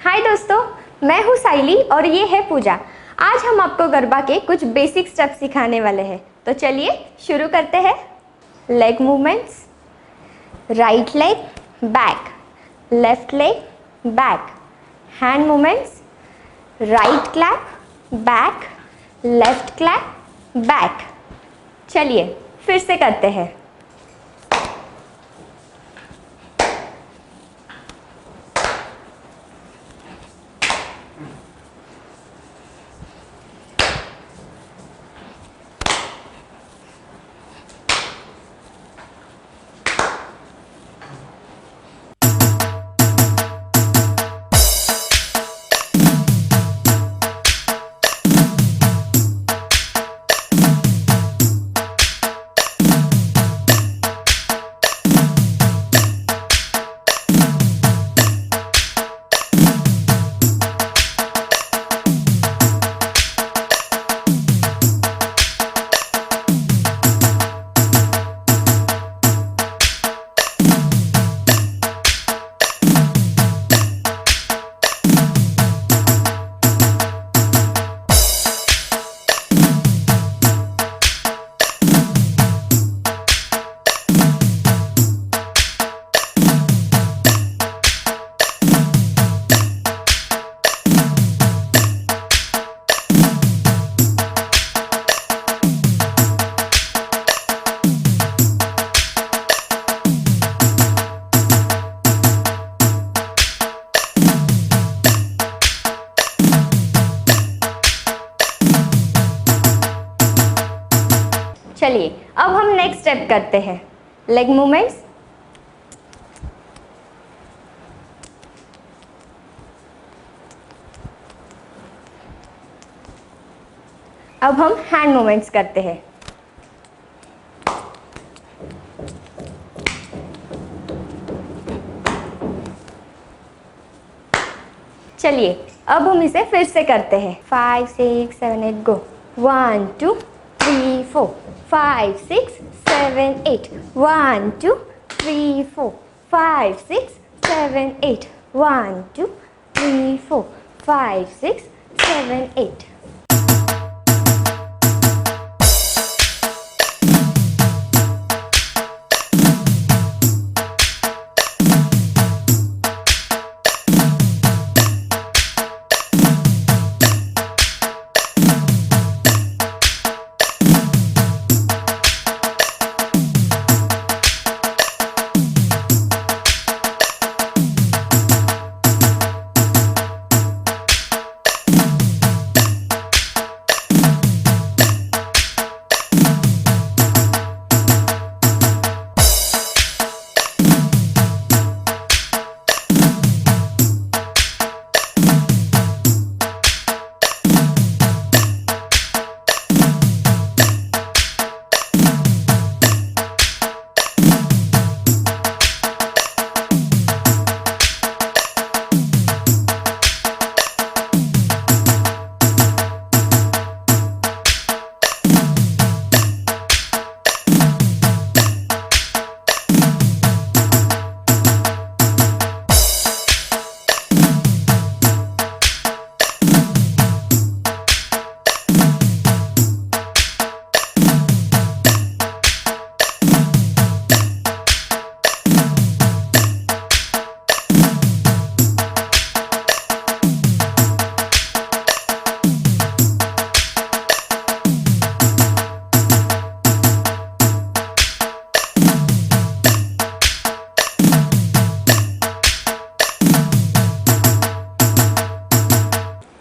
हाय दोस्तों, मैं हूँ साइली और ये है पूजा। आज हम आपको गरबा के कुछ बेसिक स्टेप्स सिखाने वाले हैं, तो चलिए शुरू करते हैं। Leg movements, right leg back, left leg back, hand movements, right clap back, left clap back. चलिए फिर से करते हैं। चलिए अब हम नेक्स्ट स्टेप करते हैं। लेग मूवमेंट्स, अब हम हैंड मूवमेंट्स करते हैं। चलिए अब हम इसे फिर से करते हैं। 5 6 7 8 गो। 1 2 3 4 5 6 7 8 1 2 3 4 5 6 7 8 1 2 3 4 5 6 7 8।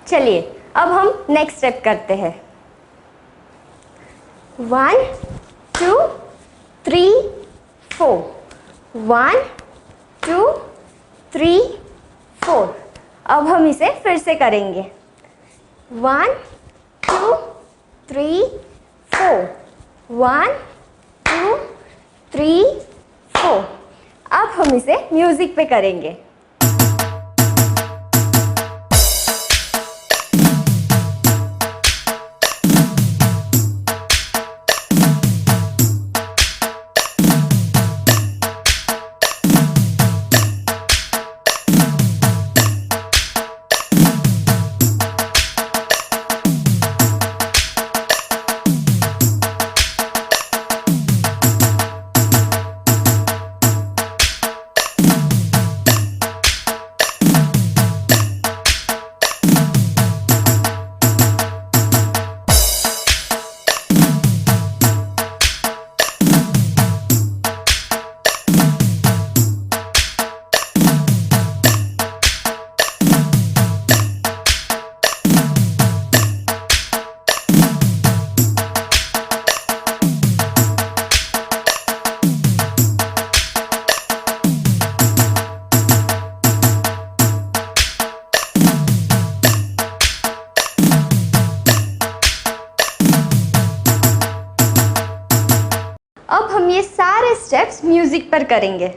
चलिए अब हम नेक्स्ट स्टेप करते हैं। 1 2 3 4 1 2 3 4। अब हम इसे फिर से करेंगे। 1 2 3 4 1 2 3 4। अब हम इसे म्यूजिक पे करेंगे। म्यूजिक पर करेंगे।